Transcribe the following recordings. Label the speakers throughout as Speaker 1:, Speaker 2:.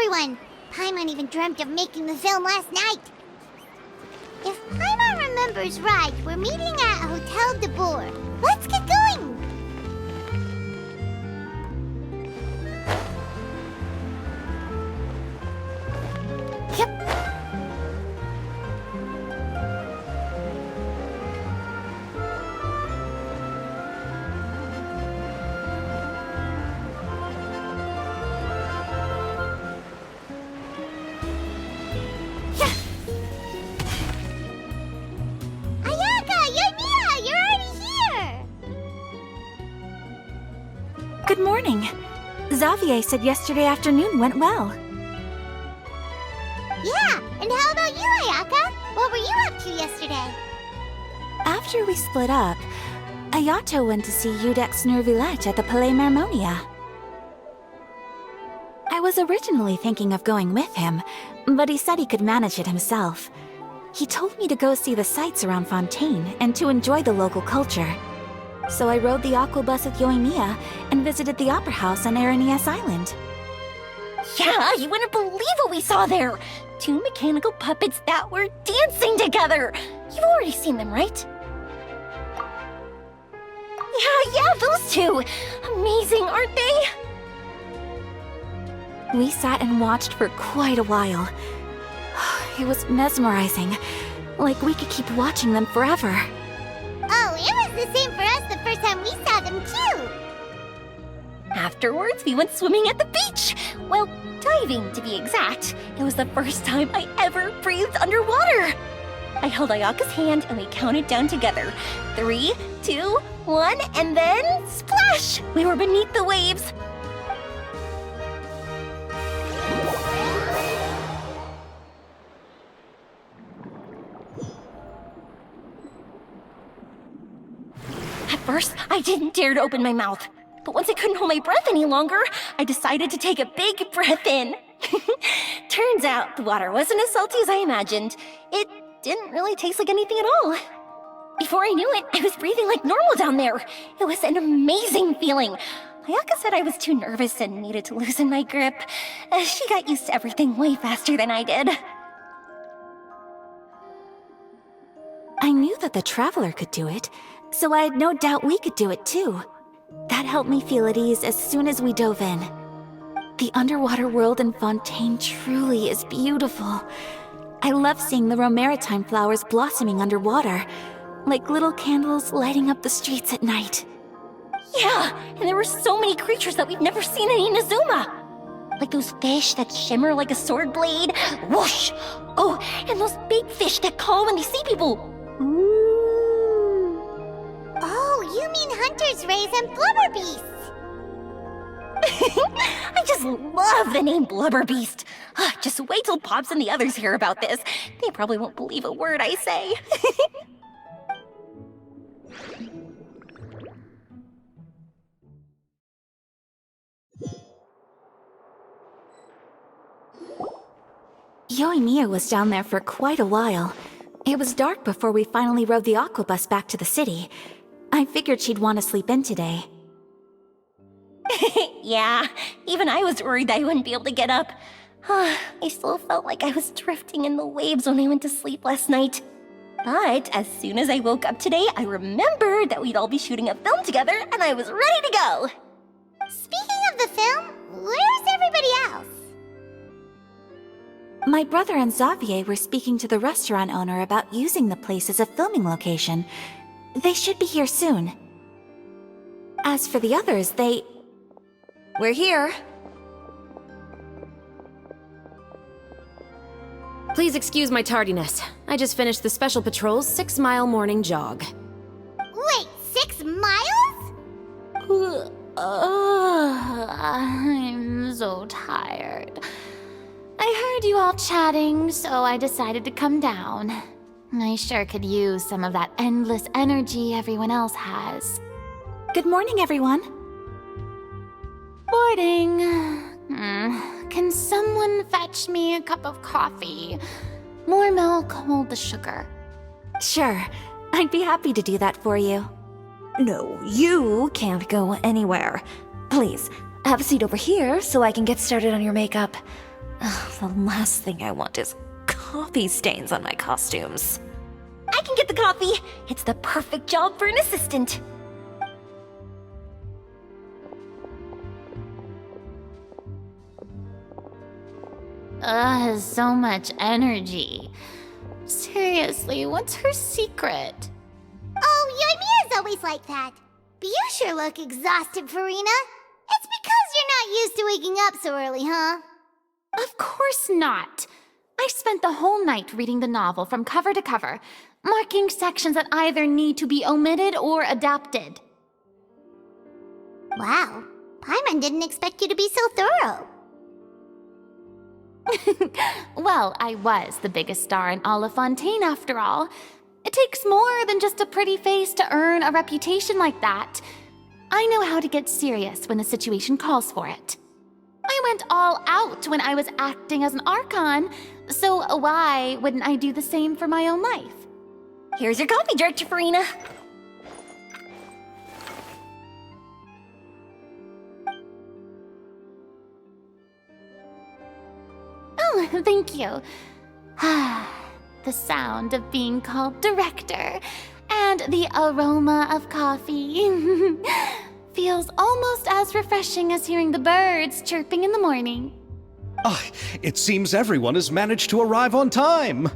Speaker 1: everyone! Paimon even dreamt of making the film last night. If Paimon remembers right, we're meeting at Hotel de Boer. Let's get going! Yep.
Speaker 2: Good morning. Xavier said yesterday afternoon went well.
Speaker 1: Yeah, and how about you, Ayaka? What were you up to yesterday?
Speaker 2: After we split up, Ayato went to see Udex Nervillette at the Palais Marmonia. I was originally thinking of going with him, but he said he could manage it himself. He told me to go see the sights around Fontaine and to enjoy the local culture. So I rode the aquabus with Yoimiya and visited the Opera House on Aranias Island.
Speaker 3: Yeah, you wouldn't believe what we saw there! 2 mechanical puppets that were dancing together! You've already seen them, right? Yeah, those two! Amazing, aren't they?
Speaker 2: We sat and watched for quite a while. It was mesmerizing, like we could keep watching them forever.
Speaker 1: Oh, it was the same for us the first time we saw them, too!
Speaker 3: Afterwards, we went swimming at the beach! Well, diving, to be exact. It was the first time I ever breathed underwater! I held Ayaka's hand and we counted down together. 3, 2, 1, and then splash! We were beneath the waves. At first, I didn't dare to open my mouth. But once I couldn't hold my breath any longer, I decided to take a big breath in. Turns out the water wasn't as salty as I imagined. It didn't really taste like anything at all. Before I knew it, I was breathing like normal down there. It was an amazing feeling. Ayaka said I was too nervous and needed to loosen my grip. She got used to everything way faster than I did.
Speaker 2: I knew that the Traveler could do it, so I had no doubt we could do it too. That helped me feel at ease as soon as we dove in. The underwater world in Fontaine truly is beautiful. I love seeing the Romaritime flowers blossoming underwater, like little candles lighting up the streets at night.
Speaker 3: Yeah, and there were so many creatures that we've never seen in Inazuma. Like those fish that shimmer like a sword blade. Whoosh! Oh, and those big fish that call when they see people.
Speaker 1: Oh, you mean Hunter's Rays and Blubber Beasts!
Speaker 3: I just love the name Blubber Beast. Just wait till Pops and the others hear about this. They probably won't believe a word I say.
Speaker 2: Yoimiya was down there for quite a while. It was dark before we finally rode the aquabus back to the city. I figured she'd want to sleep in today.
Speaker 3: Yeah, even I was worried that I wouldn't be able to get up. I still felt like I was drifting in the waves when I went to sleep last night. But as soon as I woke up today, I remembered that we'd all be shooting a film together, and I was ready to go.
Speaker 1: Speaking of the film, where's everybody else?
Speaker 2: My brother and Xavier were speaking to the restaurant owner about using the place as a filming location. They should be here soon. As for the others, We're here.
Speaker 4: Please excuse my tardiness. I just finished the Special Patrol's 6-mile morning jog.
Speaker 1: Wait, 6 miles?
Speaker 5: I'm so tired. I heard you all chatting, so I decided to come down. I sure could use some of that endless energy everyone else has.
Speaker 2: Good morning, everyone.
Speaker 5: Morning. Can someone fetch me a cup of coffee? More milk, hold the sugar.
Speaker 2: Sure, I'd be happy to do that for you.
Speaker 6: No, you can't go anywhere. Please, have a seat over here so I can get started on your makeup. The last thing I want is coffee stains on my costumes.
Speaker 3: I can get the coffee. It's the perfect job for an assistant.
Speaker 5: So much energy. Seriously, what's her secret?
Speaker 1: Oh, your Mia's always like that. But you sure look exhausted, Farina. It's because you're not used to waking up so early, huh?
Speaker 5: Of course not. I spent the whole night reading the novel from cover to cover, marking sections that either need to be omitted or adapted.
Speaker 1: Wow, Paimon didn't expect you to be so thorough.
Speaker 5: Well, I was the biggest star in all of Fontaine after all. It takes more than just a pretty face to earn a reputation like that. I know how to get serious when the situation calls for it. I went all out when I was acting as an Archon, so why wouldn't I do the same for my own life?
Speaker 3: Here's your coffee, Director Farina.
Speaker 5: Oh, thank you. The sound of being called director and the aroma of coffee feels almost as refreshing as hearing the birds chirping in the morning.
Speaker 7: Oh, it seems everyone has managed to arrive on time.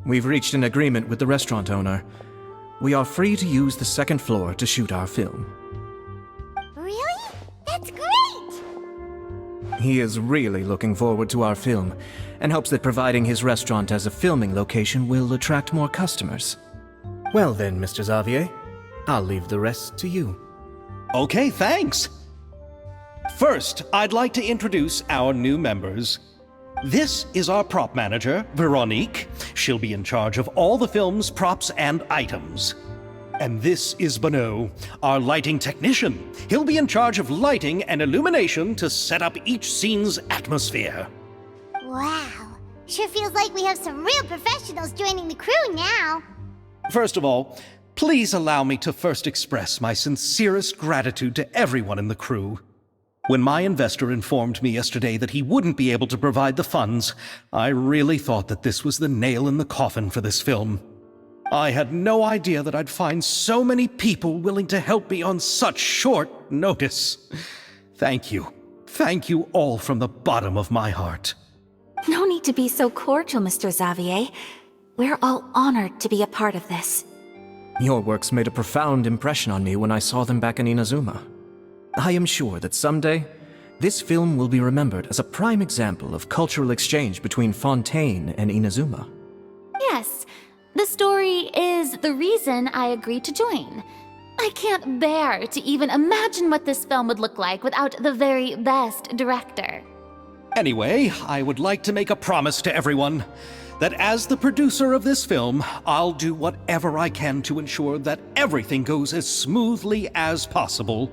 Speaker 8: We've reached an agreement with the restaurant owner. We are free to use the second floor to shoot our film.
Speaker 1: Really? That's great!
Speaker 8: He is really looking forward to our film, and hopes that providing his restaurant as a filming location will attract more customers. Well then, Mr. Xavier, I'll leave the rest to you.
Speaker 7: Okay, thanks. First, I'd like to introduce our new members. This is our prop manager, Veronique. She'll be in charge of all the film's props and items. And this is Bonneau, our lighting technician. He'll be in charge of lighting and illumination to set up each scene's atmosphere.
Speaker 1: Wow, sure feels like we have some real professionals joining the crew now.
Speaker 7: First of all, please allow me to first express my sincerest gratitude to everyone in the crew. When my investor informed me yesterday that he wouldn't be able to provide the funds, I really thought that this was the nail in the coffin for this film. I had no idea that I'd find so many people willing to help me on such short notice. Thank you. Thank you all from the bottom of my heart.
Speaker 2: No need to be so cordial, Mr. Xavier. We're all honored to be a part of this.
Speaker 8: Your works made a profound impression on me when I saw them back in Inazuma. I am sure that someday, this film will be remembered as a prime example of cultural exchange between Fontaine and Inazuma.
Speaker 5: Yes, the story is the reason I agreed to join. I can't bear to even imagine what this film would look like without the very best director.
Speaker 7: Anyway, I would like to make a promise to everyone that as the producer of this film, I'll do whatever I can to ensure that everything goes as smoothly as possible.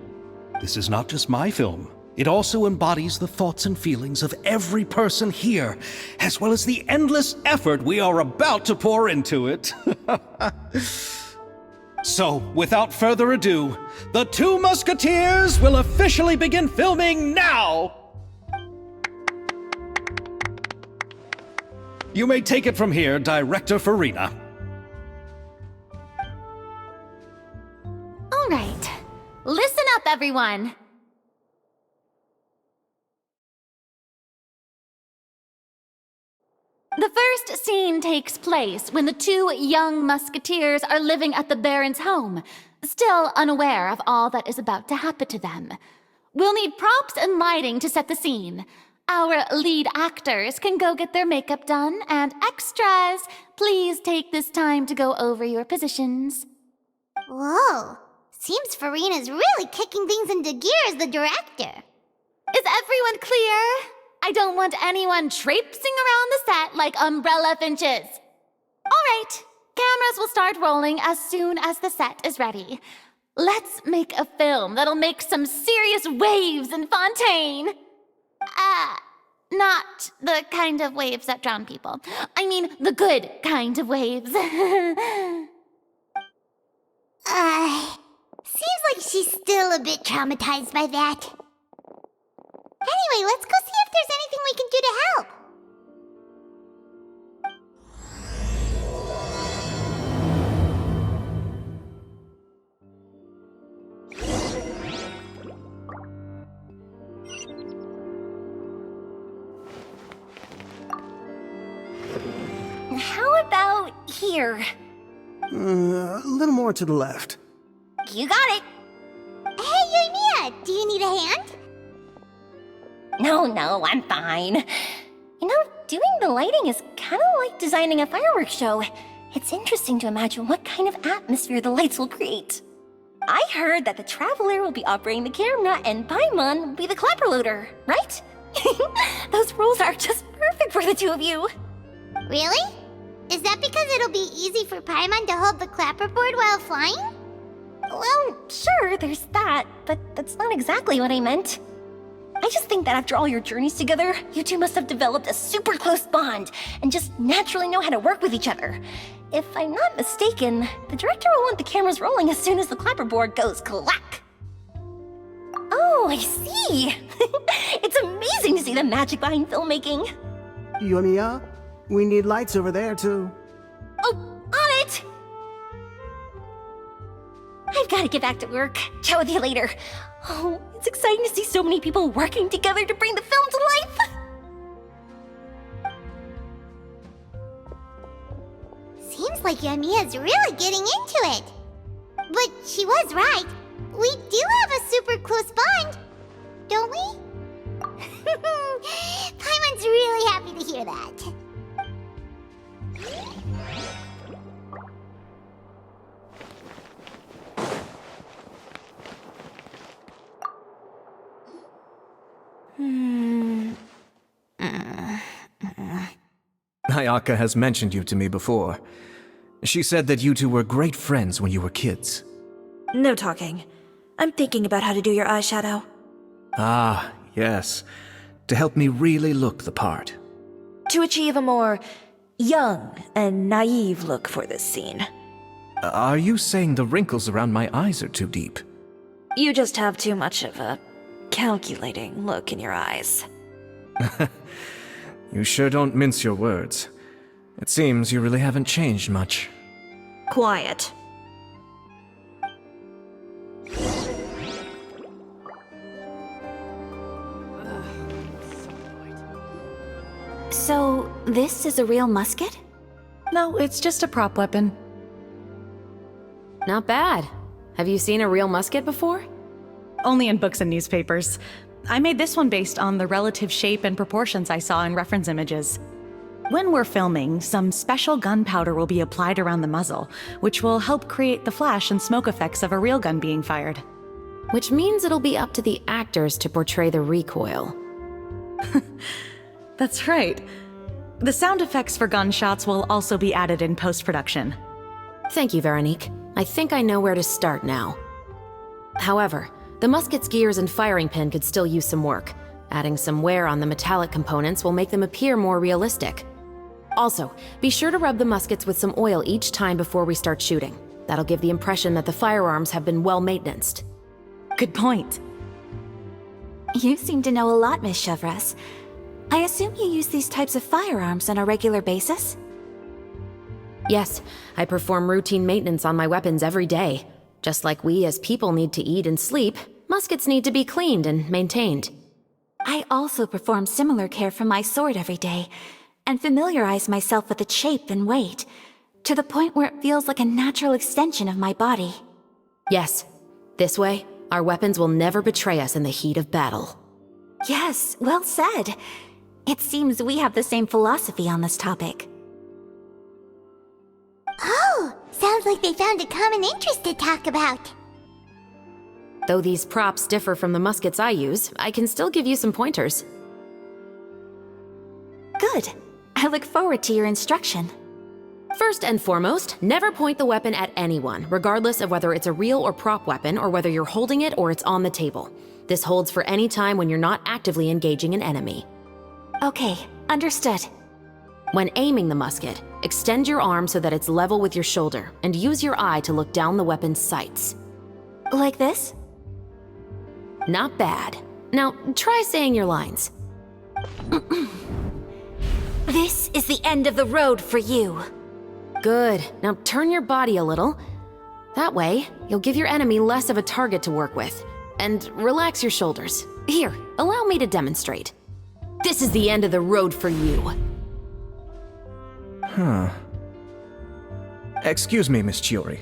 Speaker 7: This is not just my film. It also embodies the thoughts and feelings of every person here, as well as the endless effort we are about to pour into it. So, without further ado, the Two Musketeers will officially begin filming now! You may take it from here, Director Farina.
Speaker 5: All right, listen up, everyone. The first scene takes place when the two young musketeers are living at the Baron's home, still unaware of all that is about to happen to them. We'll need props and lighting to set the scene. Our lead actors can go get their makeup done, and extras, please take this time to go over your positions.
Speaker 1: Whoa, seems Farina's really kicking things into gear as the director.
Speaker 5: Is everyone clear? I don't want anyone traipsing around the set like umbrella finches. All right, cameras will start rolling as soon as the set is ready. Let's make a film that'll make some serious waves in Fontaine. Not the kind of waves that drown people. I mean, the good kind of waves.
Speaker 1: Seems like she's still a bit traumatized by that. Anyway, let's go see if there's anything we can do to help.
Speaker 3: How about here?
Speaker 9: A little more to the left.
Speaker 3: You got it.
Speaker 1: Hey, Mia, do you need a hand?
Speaker 3: No, I'm fine. You know, doing the lighting is kind of like designing a fireworks show. It's interesting to imagine what kind of atmosphere the lights will create. I heard that the Traveler will be operating the camera and Paimon will be the clapper loader, right? Those roles are just perfect for the two of you.
Speaker 1: Really? Is that because it'll be easy for Paimon to hold the clapperboard while flying?
Speaker 3: Well, sure, there's that, but that's not exactly what I meant. I just think that after all your journeys together, you two must have developed a super close bond and just naturally know how to work with each other. If I'm not mistaken, the director will want the cameras rolling as soon as the clapperboard goes clack. Oh, I see. It's amazing to see the magic behind filmmaking.
Speaker 9: Yoimiya, we need lights over there, too.
Speaker 3: Oh, on it! I've got to get back to work. Chat with you later. Oh, it's exciting to see so many people working together to bring the film to life.
Speaker 1: Seems like Yoimiya's really getting into it. But she was right. We do have a super close bond, don't we? Paimon's really happy to hear that.
Speaker 8: Ayaka has mentioned you to me before. She said that you two were great friends when you were kids.
Speaker 6: No talking. I'm thinking about how to do your eyeshadow.
Speaker 8: Ah, yes. To help me really look the part.
Speaker 6: To achieve a more young and naive look for this scene.
Speaker 8: Are you saying the wrinkles around my eyes are too deep?
Speaker 6: You just have too much of a calculating look in your eyes.
Speaker 8: You sure don't mince your words. It seems you really haven't changed much.
Speaker 6: Quiet.
Speaker 2: So, this is a real musket?
Speaker 10: No, it's just a prop weapon.
Speaker 4: Not bad. Have you seen a real musket before?
Speaker 10: Only in books and newspapers. I made this one based on the relative shape and proportions I saw in reference images. When we're filming, some special gunpowder will be applied around the muzzle, which will help create the flash and smoke effects of a real gun being fired.
Speaker 4: Which means it'll be up to the actors to portray the recoil.
Speaker 10: That's right. The sound effects for gunshots will also be added in post-production.
Speaker 4: Thank you, Veronique. I think I know where to start now. However, the musket's gears and firing pin could still use some work. Adding some wear on the metallic components will make them appear more realistic. Also, be sure to rub the muskets with some oil each time before we start shooting. That'll give the impression that the firearms have been well maintenanced.
Speaker 10: Good point.
Speaker 2: You seem to know a lot, Miss Chevres. I assume you use these types of firearms on a regular basis?
Speaker 4: Yes, I perform routine maintenance on my weapons every day. Just like we as people need to eat and sleep, muskets need to be cleaned and maintained.
Speaker 2: I also perform similar care for my sword every day, and familiarize myself with its shape and weight, to the point where it feels like a natural extension of my body.
Speaker 4: Yes, this way, our weapons will never betray us in the heat of battle.
Speaker 2: Yes, well said. It seems we have the same philosophy on this topic.
Speaker 1: Oh, sounds like they found a common interest to talk about.
Speaker 4: Though these props differ from the muskets I use, I can still give you some pointers.
Speaker 2: Good. I look forward to your instruction.
Speaker 4: First and foremost, never point the weapon at anyone, regardless of whether it's a real or prop weapon or whether you're holding it or it's on the table. This holds for any time when you're not actively engaging an enemy.
Speaker 2: Okay, understood.
Speaker 4: When aiming the musket, extend your arm so that it's level with your shoulder and use your eye to look down the weapon's sights.
Speaker 2: Like this?
Speaker 4: Not bad. Now, try saying your lines.
Speaker 2: This is the end of the road for you.
Speaker 4: Good. Now turn your body a little. That way, you'll give your enemy less of a target to work with. And relax your shoulders. Here, allow me to demonstrate. This is the end of the road for you.
Speaker 8: Huh. Excuse me, Miss Chiori.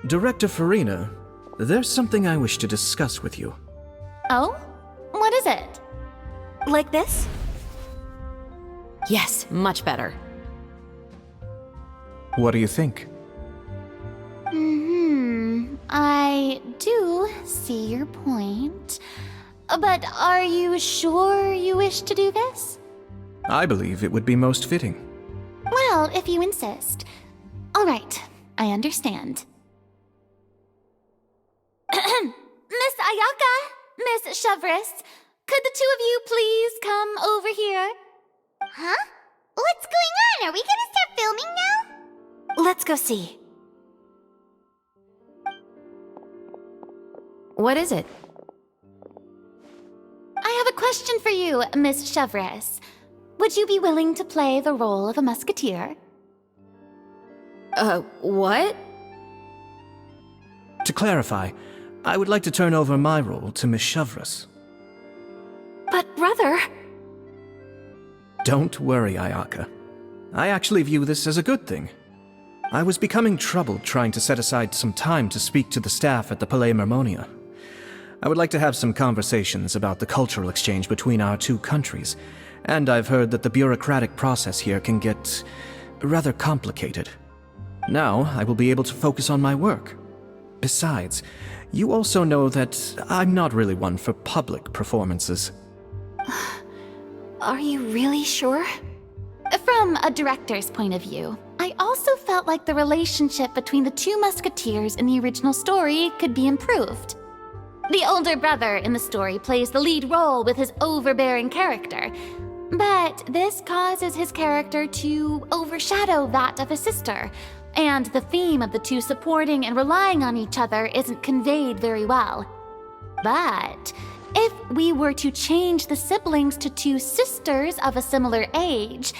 Speaker 8: Director Farina, there's something I wish to discuss with you.
Speaker 5: Oh? What is it?
Speaker 2: Like this?
Speaker 4: Yes, much better.
Speaker 8: What do you think?
Speaker 5: I do see your point. But are you sure you wish to do this?
Speaker 8: I believe it would be most fitting.
Speaker 5: Well, if you insist. All right, I understand. Miss Ayaka, Miss Chevres, could the two of you please come over here?
Speaker 1: Huh? What's going on? Are we gonna start filming now?
Speaker 2: Let's go see.
Speaker 4: What is it?
Speaker 5: I have a question for you, Miss Chevres. Would you be willing to play the role of a musketeer?
Speaker 4: What?
Speaker 8: To clarify, I would like to turn over my role to Miss Chevres.
Speaker 2: But brother...
Speaker 8: Don't worry, Ayaka. I actually view this as a good thing. I was becoming troubled trying to set aside some time to speak to the staff at the Palais Mermonia. I would like to have some conversations about the cultural exchange between our two countries, and I've heard that the bureaucratic process here can get rather complicated. Now, I will be able to focus on my work. Besides, you also know that I'm not really one for public performances.
Speaker 2: Are you really sure?
Speaker 5: From a director's point of view, I also felt like the relationship between the two musketeers in the original story could be improved. The older brother in the story plays the lead role with his overbearing character, but this causes his character to overshadow that of his sister, and the theme of the two supporting and relying on each other isn't conveyed very well. But if we were to change the siblings to two sisters of a similar age,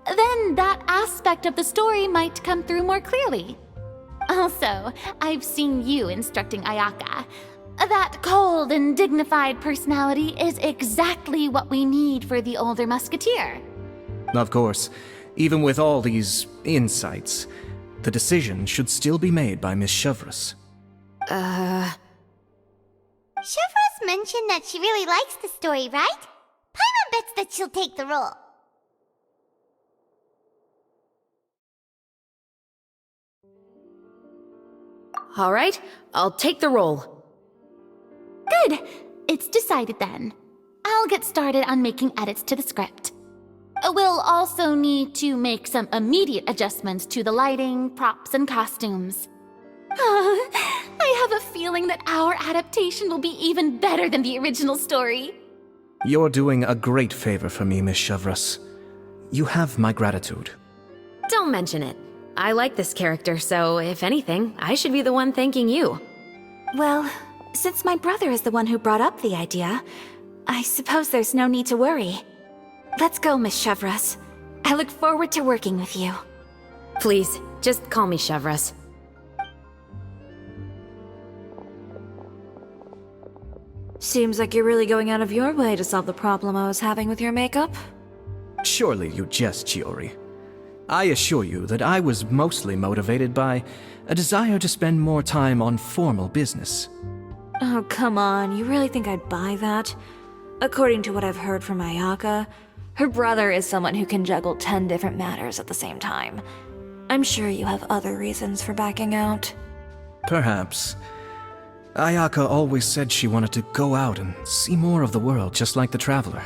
Speaker 5: then that aspect of the story might come through more clearly. Also, I've seen you instructing Ayaka. That cold and dignified personality is exactly what we need for the older musketeer.
Speaker 8: Of course, even with all these insights, the decision should still be made by Miss Chevres.
Speaker 1: Chevres mentioned that she really likes the story, right? Paimon bets that she'll take the role.
Speaker 4: All right, I'll take the role.
Speaker 5: Good! It's decided then. I'll get started on making edits to the script. We'll also need to make some immediate adjustments to the lighting, props, and costumes. I have a feeling that our adaptation will be even better than the original story.
Speaker 8: You're doing a great favor for me, Miss Chevres. You have my gratitude.
Speaker 4: Don't mention it. I like this character, so if anything, I should be the one thanking you.
Speaker 2: Well, since my brother is the one who brought up the idea, I suppose there's no need to worry. Let's go, Miss Chevres. I look forward to working with you.
Speaker 4: Please, just call me Chevres.
Speaker 6: Seems like you're really going out of your way to solve the problem I was having with your makeup.
Speaker 8: Surely you jest, Chiori. I assure you that I was mostly motivated by a desire to spend more time on formal business.
Speaker 6: Oh, come on, you really think I'd buy that? According to what I've heard from Ayaka, her brother is someone who can juggle 10 different matters at the same time. I'm sure you have other reasons for backing out.
Speaker 8: Perhaps. Ayaka always said she wanted to go out and see more of the world, just like the Traveler.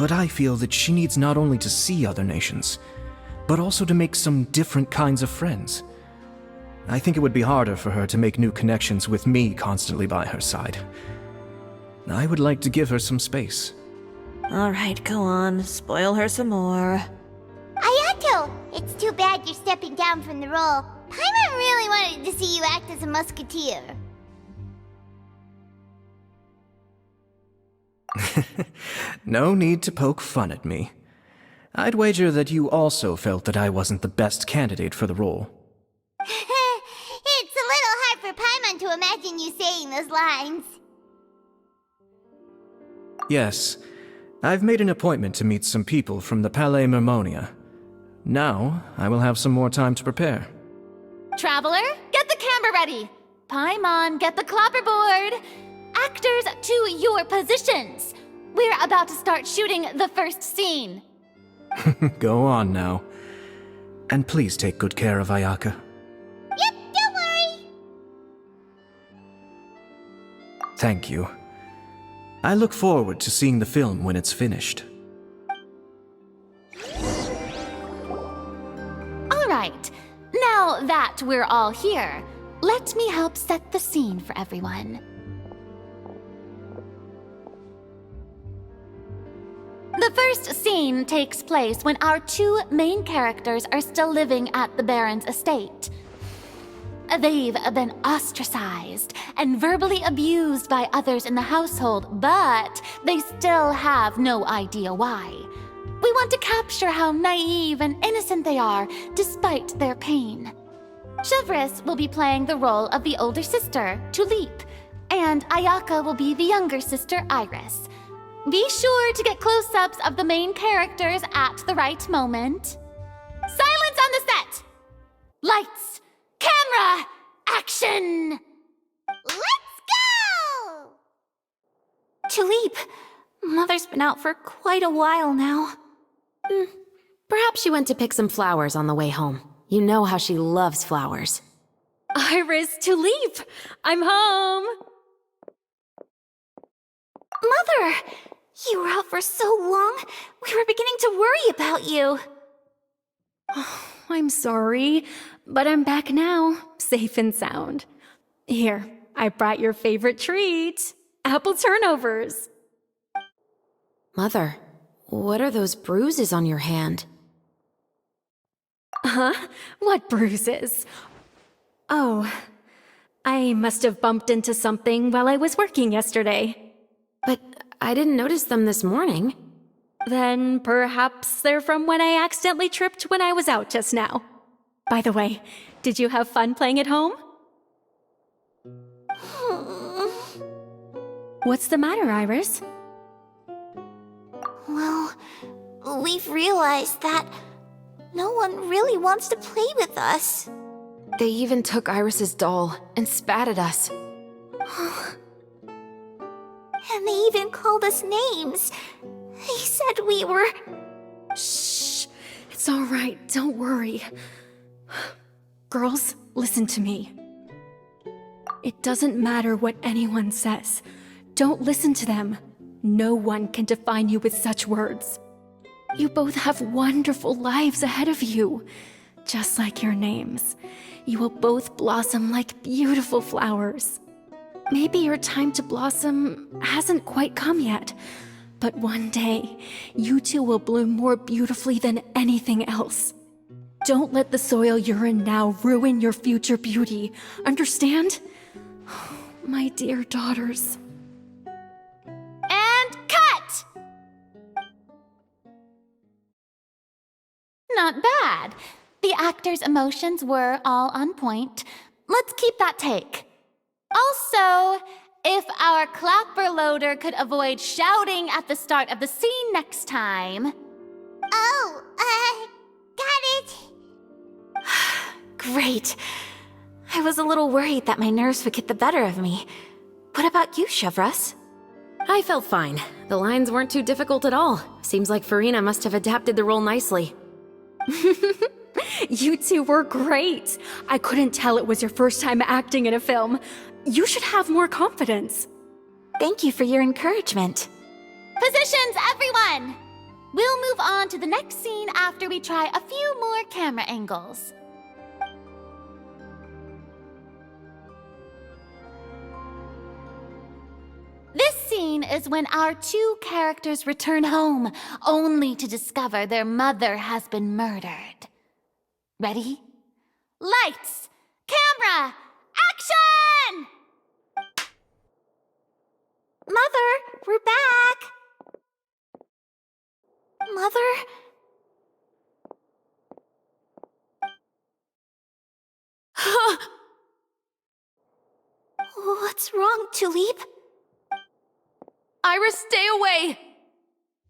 Speaker 8: But I feel that she needs not only to see other nations, but also to make some different kinds of friends. I think it would be harder for her to make new connections with me constantly by her side. I would like to give her some space.
Speaker 6: Alright, go on, spoil her some more.
Speaker 1: Ayato, it's too bad you're stepping down from the role. Paimon really wanted to see you act as a musketeer.
Speaker 8: No need to poke fun at me. I'd wager that you also felt that I wasn't the best candidate for the role.
Speaker 1: It's a little hard for Paimon to imagine you saying those lines.
Speaker 8: Yes, I've made an appointment to meet some people from the Palais Mermonia. Now, I will have some more time to prepare.
Speaker 5: Traveler, get the camera ready. Paimon, get the clapperboard. Actors, to your positions. We're about to start shooting the first scene.
Speaker 8: Go on now. And please take good care of Ayaka.
Speaker 1: Yep, don't worry.
Speaker 8: Thank you. I look forward to seeing the film when it's finished.
Speaker 5: All right, now that we're all here, let me help set the scene for everyone. The first scene takes place when our two main characters are still living at the Baron's estate. They've been ostracized and verbally abused by others in the household, but they still have no idea why. We want to capture how naive and innocent they are despite their pain. Chevres will be playing the role of the older sister, Tulip, and Ayaka will be the younger sister, Iris. Be sure to get close-ups of the main characters at the right moment. Silence on the set! Lights! Camera! Action!
Speaker 1: Let's go!
Speaker 2: Tulip, Mother's been out for quite a while now.
Speaker 4: Perhaps she went to pick some flowers on the way home. You know how she loves flowers.
Speaker 3: Iris, Tulip, I'm home.
Speaker 2: Mother! You were out for so long, we were beginning to worry about you.
Speaker 3: I'm sorry, but I'm back now, safe and sound. Here, I brought your favorite treat, apple turnovers.
Speaker 4: Mother, what are those bruises on your hand?
Speaker 3: Huh? What bruises? Oh, I must have bumped into something while I was working yesterday.
Speaker 4: But I didn't notice them this morning.
Speaker 3: Then perhaps they're from when I accidentally tripped when I was out just now. By the way, did you have fun playing at home? What's the matter, Iris?
Speaker 1: Well, we've realized that no one really wants to play with us.
Speaker 4: They even took Iris's doll and spat at us.
Speaker 1: And they even called us names. They said we were...
Speaker 3: Shh. It's all right. Don't worry. Girls, listen to me. It doesn't matter what anyone says. Don't listen to them. No one can define you with such words. You both have wonderful lives ahead of you. Just like your names. You will both blossom like beautiful flowers. Maybe your time to blossom hasn't quite come yet, but one day, you two will bloom more beautifully than anything else. Don't let the soil you're in now ruin your future beauty. Understand? My dear daughters.
Speaker 5: And cut! Not bad. The actors' emotions were all on point. Let's keep that take. Also, if our clapper loader could avoid shouting at the start of the scene next time.
Speaker 1: Oh, got it.
Speaker 2: Great. I was a little worried that my nerves would get the better of me. What about you, Chevres?
Speaker 4: I felt fine. The lines weren't too difficult at all. Seems like Farina must have adapted the role nicely.
Speaker 3: You two were great. I couldn't tell it was your first time acting in a film. You should have more confidence.
Speaker 2: Thank you for your encouragement.
Speaker 5: Positions, everyone! We'll move on to the next scene after we try a few more camera angles. This scene is when our two characters return home, only to discover their mother has been murdered. Ready? Lights! Camera! Action!
Speaker 2: Mother, we're back! What's wrong, Tulip?
Speaker 5: Iris, stay away!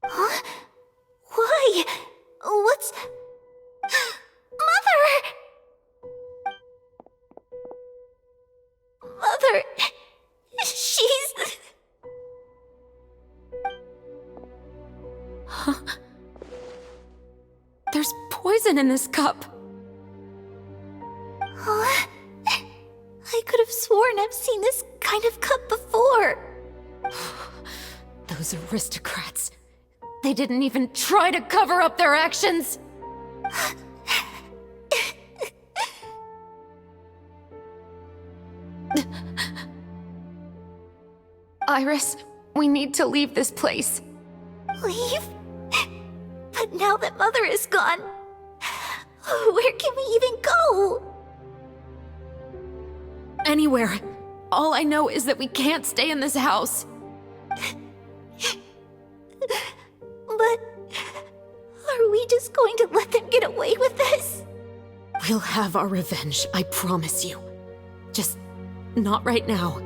Speaker 2: Huh? Why? What's... Mother! Mother... She's...
Speaker 4: Huh? There's poison in this cup.
Speaker 2: Huh? I could have sworn I've seen this kind of cup before.
Speaker 4: Those aristocrats. They didn't even try to cover up their actions. Iris, we need to leave this place.
Speaker 2: Leave? But now that Mother is gone, where can we even go?
Speaker 4: Anywhere. All I know is that we can't stay in this house.
Speaker 2: But are we just going to let them get away with this?
Speaker 4: We'll have our revenge, I promise you. Just not right now.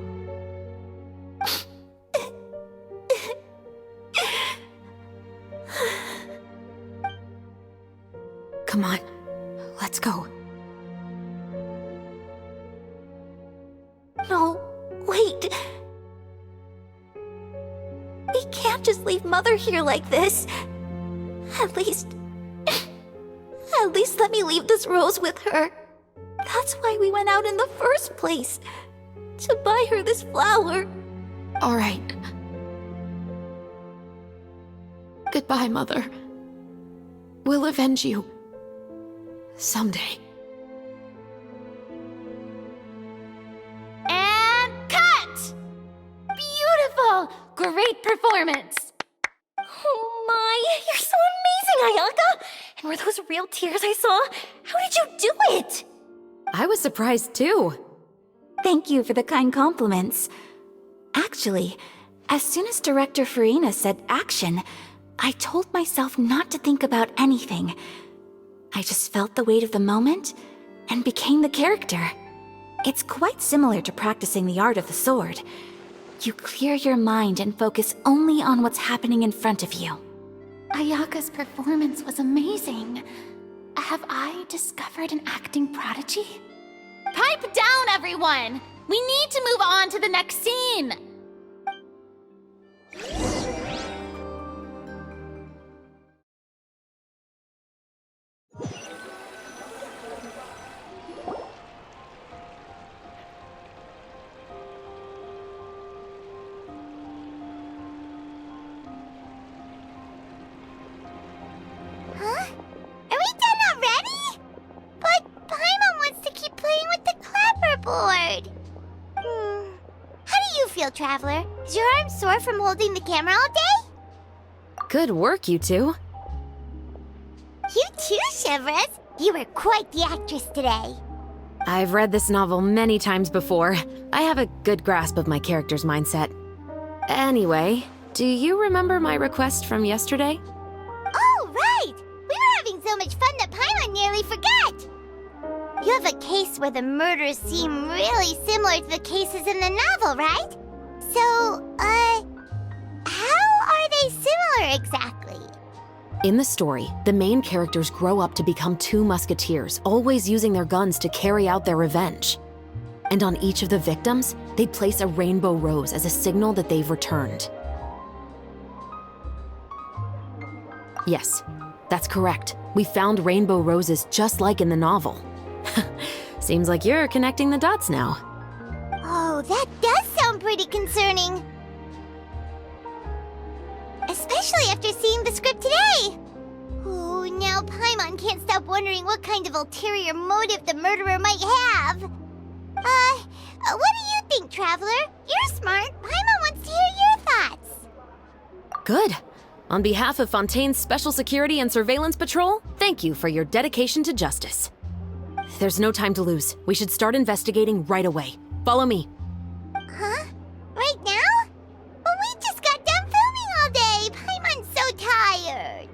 Speaker 4: Come on, let's go.
Speaker 2: No, wait. We can't just leave Mother here like this. At least let me leave this rose with her. That's why we went out in the first place. To buy her this flower.
Speaker 4: All right. Goodbye, Mother. We'll avenge you. Someday.
Speaker 5: And cut! Beautiful! Great performance!
Speaker 3: Oh my, you're so amazing, Ayaka! And were those real tears I saw? How did you do it?
Speaker 4: I was surprised too.
Speaker 2: Thank you for the kind compliments. Actually, as soon as Director Farina said action, I told myself not to think about anything. I just felt the weight of the moment and became the character. It's quite similar to practicing the art of the sword. You clear your mind and focus only on what's happening in front of you. Ayaka's performance was amazing. Have I discovered an acting prodigy?
Speaker 5: Pipe down, everyone! We need to move on to the next scene!
Speaker 1: Huh? Are we done already? But Paimon wants to keep playing with the clapperboard. How do you feel, Traveler? Is your arm sore from holding the camera all day?
Speaker 4: Good work, you two.
Speaker 1: You too, Shivers. You were quite the actress today.
Speaker 4: I've read this novel many times before. I have a good grasp of my character's mindset. Anyway, do you remember my request from yesterday?
Speaker 1: Oh, right! We were having so much fun that Paimon nearly forgot! You have a case where the murders seem really similar to the cases in the novel, right? So, how are they similar exactly?
Speaker 4: In the story, the main characters grow up to become two musketeers, always using their guns to carry out their revenge. And on each of the victims, they place a rainbow rose as a signal that they've returned. Yes, that's correct. We found rainbow roses just like in the novel. Seems like you're connecting the dots now.
Speaker 1: Oh, that does sound pretty concerning. Especially after seeing the script today. Oh, now Paimon can't stop wondering what kind of ulterior motive the murderer might have. What do you think, Traveler? You're smart. Paimon wants to hear your thoughts.
Speaker 4: Good. On behalf of Fontaine's Special Security and Surveillance Patrol, thank you for your dedication to justice. There's no time to lose. We should start investigating right away. Follow me.
Speaker 1: Huh? Right now? But we just got done filming all day. Paimon's so tired.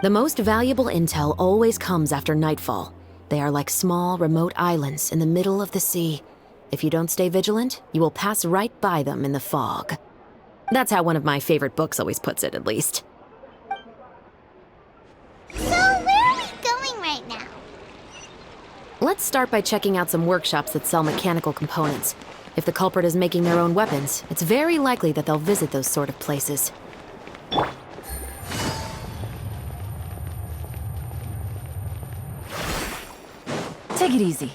Speaker 4: The most valuable intel always comes after nightfall. They are like small, remote islands in the middle of the sea. If you don't stay vigilant, you will pass right by them in the fog. That's how one of my favorite books always puts it, at least.
Speaker 1: So, where are we going right now?
Speaker 4: Let's start by checking out some workshops that sell mechanical components. If the culprit is making their own weapons, it's very likely that they'll visit those sort of places.
Speaker 6: Take it easy.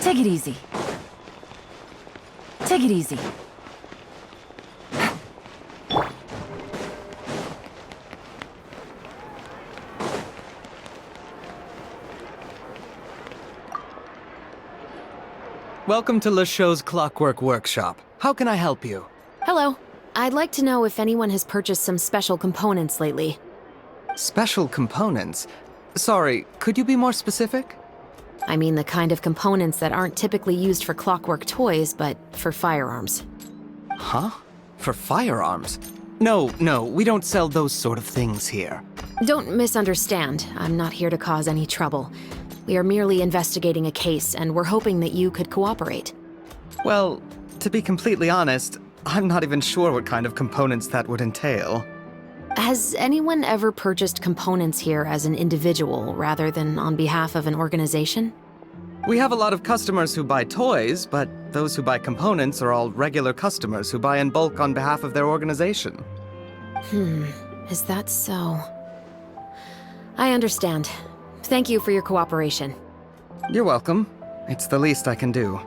Speaker 6: Take it easy. Take it easy.
Speaker 11: Welcome to LeChaux's Clockwork Workshop. How can I help you?
Speaker 4: Hello. I'd like to know if anyone has purchased some special components lately.
Speaker 11: Special components? Sorry, could you be more specific?
Speaker 4: I mean the kind of components that aren't typically used for clockwork toys, but for firearms.
Speaker 11: Huh? For firearms? No, we don't sell those sort of things here.
Speaker 4: Don't misunderstand. I'm not here to cause any trouble. We are merely investigating a case, and we're hoping that you could cooperate.
Speaker 11: Well, to be completely honest, I'm not even sure what kind of components that would entail.
Speaker 4: Has anyone ever purchased components here as an individual rather than on behalf of an organization?
Speaker 11: We have a lot of customers who buy toys, but those who buy components are all regular customers who buy in bulk on behalf of their organization.
Speaker 4: Is that so? I understand. Thank you for your cooperation.
Speaker 11: You're welcome. It's the least I can do.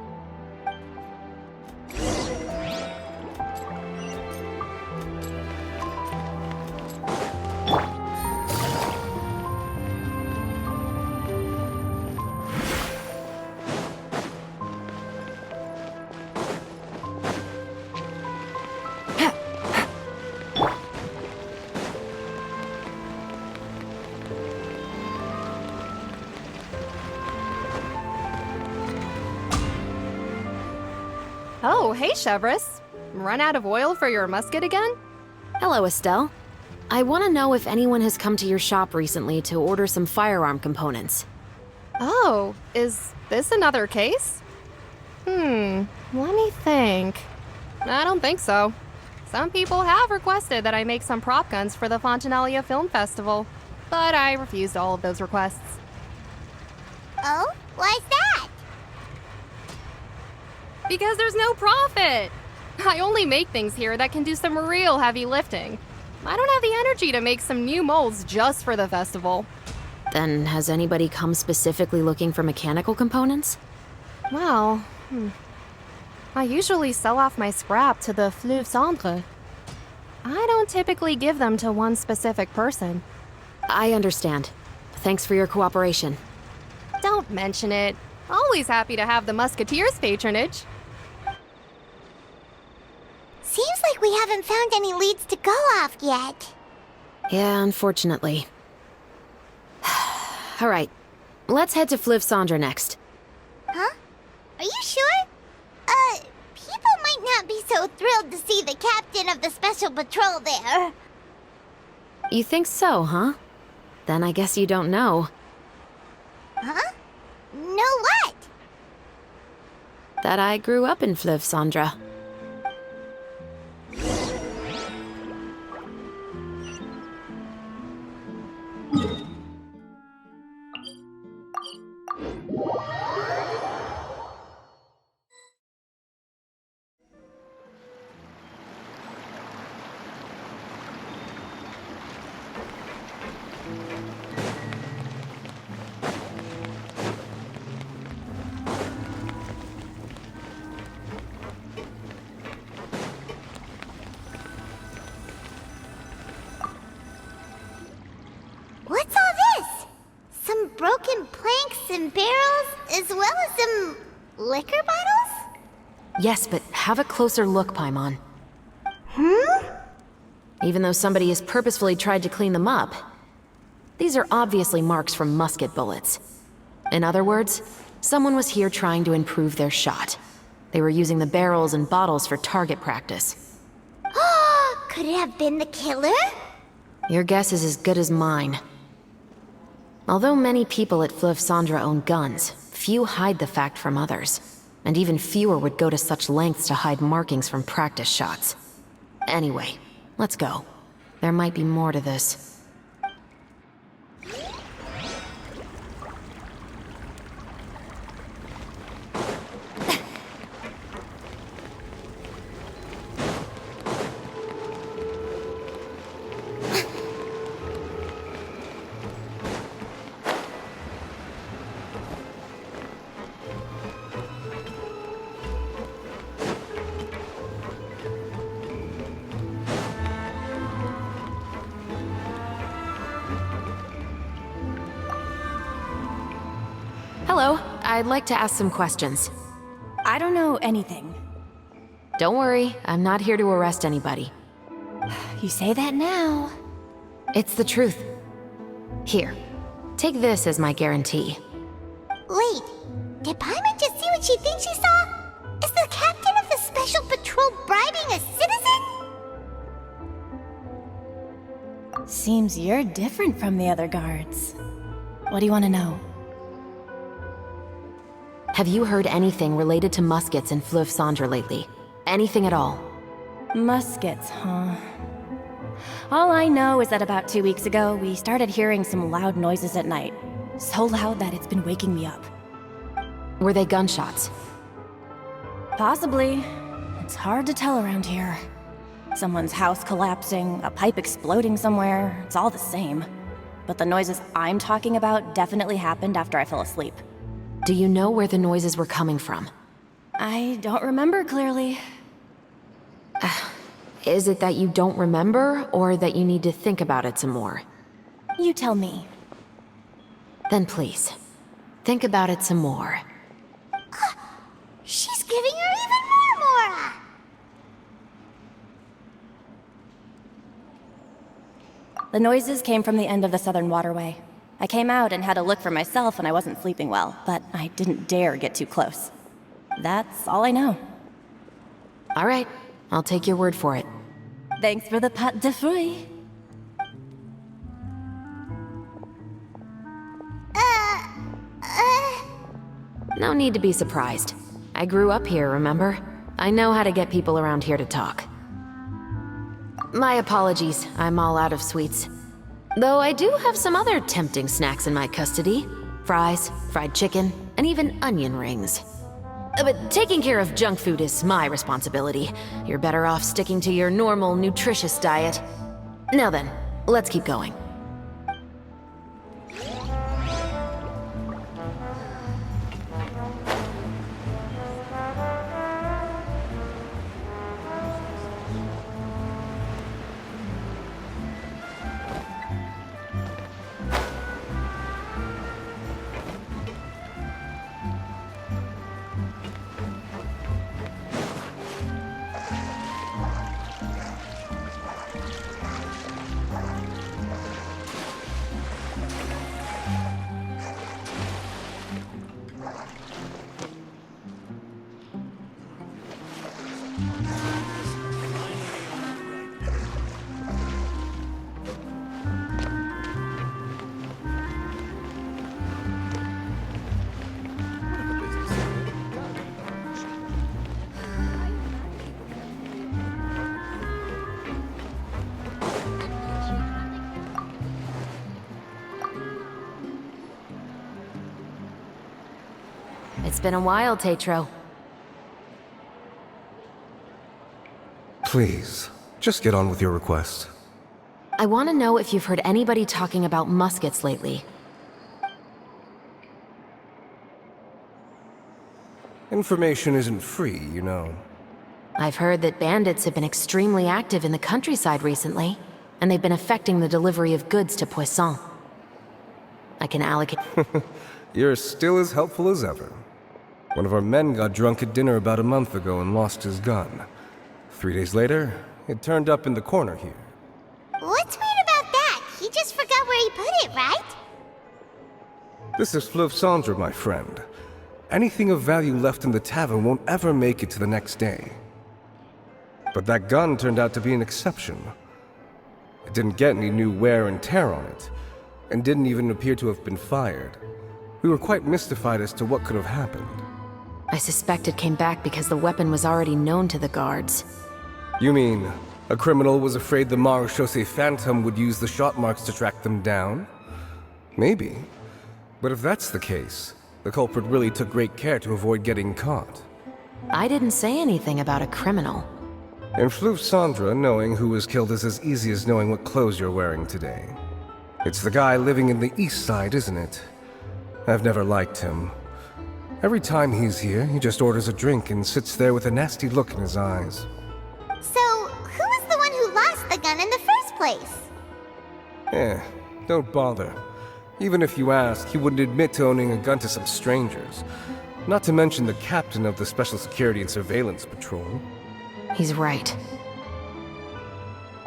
Speaker 12: Oh, hey, Chevrolet. Run out of oil for your musket again?
Speaker 4: Hello, Estelle. I want to know if anyone has come to your shop recently to order some firearm components.
Speaker 12: Oh, is this another case? Let me think. I don't think so. Some people have requested that I make some prop guns for the Fontanalia Film Festival, but I refused all of those requests.
Speaker 1: Oh? Why's that?
Speaker 12: Because there's no profit! I only make things here that can do some real heavy lifting. I don't have the energy to make some new molds just for the festival.
Speaker 4: Then has anybody come specifically looking for mechanical components?
Speaker 12: Well, I usually sell off my scrap to the Fleuve Cendre. I don't typically give them to one specific person.
Speaker 4: I understand. Thanks for your cooperation.
Speaker 12: Don't mention it. Always happy to have the Musketeers' patronage.
Speaker 1: Seems like we haven't found any leads to go off yet.
Speaker 4: Yeah, unfortunately. All right, let's head to Fleuve Cendre next.
Speaker 1: Huh? Are you sure? People might not be so thrilled to see the captain of the special patrol there.
Speaker 4: You think so, huh? Then I guess you don't know.
Speaker 1: Huh? Know what?
Speaker 4: That I grew up in Fleuve Cendre.
Speaker 1: What's all this? Some broken planks and barrels, as well as some liquor bottles?
Speaker 4: Yes, but have a closer look, Paimon. Even though somebody has purposefully tried to clean them up, these are obviously marks from musket bullets. In other words, someone was here trying to improve their shot. They were using the barrels and bottles for target practice.
Speaker 1: Could it have been the killer?
Speaker 4: Your guess is as good as mine. Although many people at Fleuve Cendre own guns, few hide the fact from others. And even fewer would go to such lengths to hide markings from practice shots. Anyway, let's go. There might be more to this. Hello, I'd like to ask some questions.
Speaker 2: I don't know anything.
Speaker 4: Don't worry, I'm not here to arrest anybody.
Speaker 2: You say that now.
Speaker 4: It's the truth. Here, take this as my guarantee.
Speaker 1: Wait, did Paimon just see what she thinks she saw? Is the captain of the special patrol bribing a citizen?
Speaker 2: Seems you're different from the other guards. What do you want to know?
Speaker 4: Have you heard anything related to muskets in Fleuve Cendre lately? Anything at all?
Speaker 2: Muskets, huh? All I know is that about 2 weeks ago, we started hearing some loud noises at night. So loud that it's been waking me up.
Speaker 4: Were they gunshots?
Speaker 2: Possibly. It's hard to tell around here. Someone's house collapsing, a pipe exploding somewhere, it's all the same. But the noises I'm talking about definitely happened after I fell asleep.
Speaker 4: Do you know where the noises were coming from?
Speaker 2: I don't remember clearly.
Speaker 4: Is it that you don't remember, or that you need to think about it some more?
Speaker 2: You tell me.
Speaker 4: Then please, think about it some more.
Speaker 1: She's giving her even more Mora!
Speaker 2: The noises came from the end of the Southern Waterway. I came out and had a look for myself when I wasn't sleeping well, but I didn't dare get too close. That's all I know.
Speaker 4: All right, I'll take your word for it.
Speaker 2: Thanks for the pâte de fruits.
Speaker 4: No need to be surprised. I grew up here, remember? I know how to get people around here to talk. My apologies, I'm all out of sweets. Though I do have some other tempting snacks in my custody. Fries, fried chicken, and even onion rings. But taking care of junk food is my responsibility. You're better off sticking to your normal, nutritious diet. Now then, let's keep going. It's been a while, Tetro.
Speaker 13: Please, just get on with your request.
Speaker 4: I want to know if you've heard anybody talking about muskets lately.
Speaker 13: Information isn't free, you know.
Speaker 4: I've heard that bandits have been extremely active in the countryside recently, and they've been affecting the delivery of goods to Poisson. I can allocate...
Speaker 13: You're still as helpful as ever. One of our men got drunk at dinner about a month ago and lost his gun. 3 days later, it turned up in the corner here.
Speaker 1: What's weird about that? He just forgot where he put it, right?
Speaker 13: This is Fleuve Cendre, my friend. anything of value left in the tavern won't ever make it to the next day. But that gun turned out to be an exception. It didn't get any new wear and tear on it, and didn't even appear to have been fired. We were quite mystified as to what could have happened.
Speaker 4: I suspect it came back because the weapon was already known to the guards.
Speaker 13: You mean, a criminal was afraid the Marechaussee Phantom would use the shot marks to track them down? Maybe. But if that's the case, the culprit really took great care to avoid getting caught.
Speaker 4: I didn't say anything about a criminal.
Speaker 13: In Fleuve Cendra, knowing who was killed is as easy as knowing what clothes you're wearing today. It's the guy living in the east side, isn't it? I've never liked him. Every time he's here, he just orders a drink and sits there with a nasty look in his eyes.
Speaker 1: So, who was the one who lost the gun in the first place?
Speaker 13: Don't bother. Even if you ask, he wouldn't admit to owning a gun to some strangers. Not to mention the captain of the Special Security and Surveillance Patrol.
Speaker 4: He's right.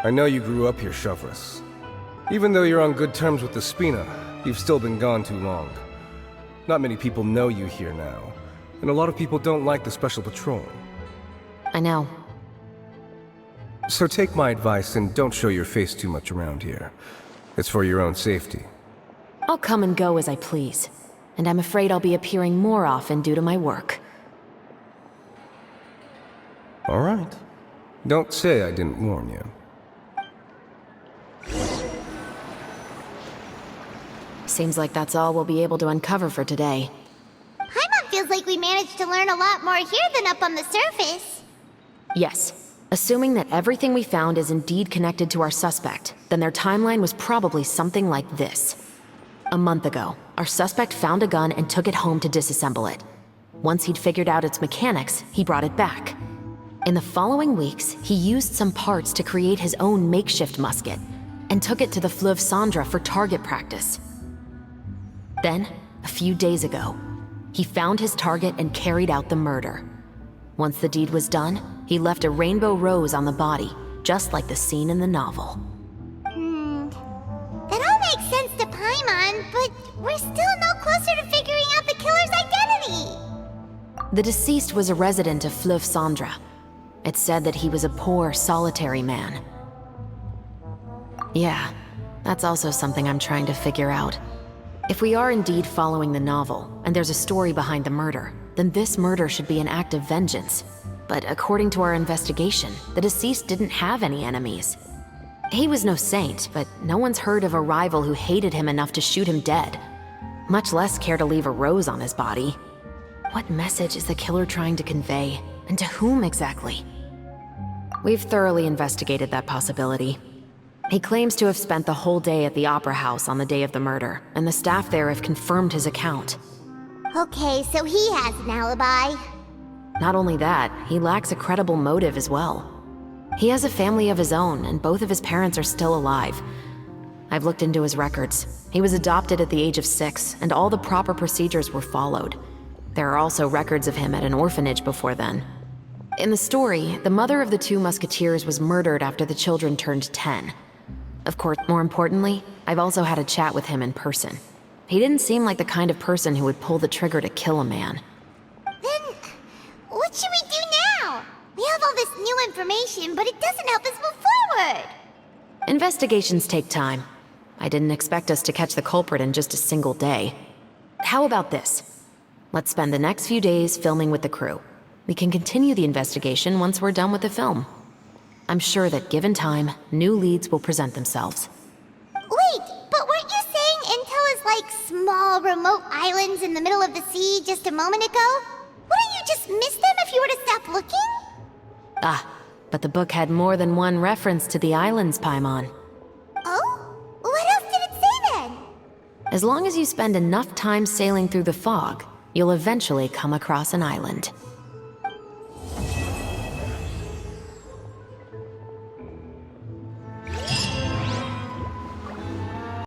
Speaker 13: I know you grew up here, Chauvress. Even though you're on good terms with the Spina, you've still been gone too long. Not many people know you here now, and a lot of people don't like the Special Patrol.
Speaker 4: I know.
Speaker 13: So take my advice and don't show your face too much around here. It's for your own safety.
Speaker 4: I'll come and go as I please, and I'm afraid I'll be appearing more often due to my work.
Speaker 13: All right. Don't say I didn't warn you.
Speaker 4: Seems like that's all we'll be able to uncover for today.
Speaker 1: Paimon feels like we managed to learn a lot more here than up on the surface.
Speaker 4: Yes. Assuming that everything we found is indeed connected to our suspect, then their timeline was probably something like this. A month ago, our suspect found a gun and took it home to disassemble it. Once he'd figured out its mechanics, he brought it back. In the following weeks, he used some parts to create his own makeshift musket, and took it to the Fleuve Cendra for target practice. Then, a few days ago, he found his target and carried out the murder. Once the deed was done, he left a rainbow rose on the body, just like the scene in the novel.
Speaker 1: That all makes sense to Paimon, but we're still no closer to figuring out the killer's identity.
Speaker 4: The deceased was a resident of Fleuve Cendra. It's said that he was a poor, solitary man. Yeah, that's also something I'm trying to figure out. If we are indeed following the novel, and there's a story behind the murder, then this murder should be an act of vengeance. But according to our investigation, the deceased didn't have any enemies. He was no saint, but no one's heard of a rival who hated him enough to shoot him dead, much less care to leave a rose on his body. What message is the killer trying to convey, and to whom exactly? We've thoroughly investigated that possibility. He claims to have spent the whole day at the Opera House on the day of the murder, and the staff there have confirmed his account.
Speaker 1: Okay, so he has an alibi.
Speaker 4: Not only that, he lacks a credible motive as well. He has a family of his own, and both of his parents are still alive. I've looked into his records. He was adopted at the age of 6, and all the proper procedures were followed. There are also records of him at an orphanage before then. In the story, the mother of the 2 musketeers was murdered after the children turned 10. Of course, more importantly, I've also had a chat with him in person. He didn't seem like the kind of person who would pull the trigger to kill a man.
Speaker 1: Then, what should we do now? We have all this new information, but it doesn't help us move forward.
Speaker 4: Investigations take time. I didn't expect us to catch the culprit in just a single day. How about this? Let's spend the next few days filming with the crew. We can continue the investigation once we're done with the film. I'm sure that given time, new leads will present themselves.
Speaker 1: Wait, but weren't you saying Intel is like small, remote islands in the middle of the sea just a moment ago? Wouldn't you just miss them if you were to stop looking?
Speaker 4: Ah, but the book had more than one reference to the islands, Paimon.
Speaker 1: Oh? What else did it say then?
Speaker 4: As long as you spend enough time sailing through the fog, you'll eventually come across an island.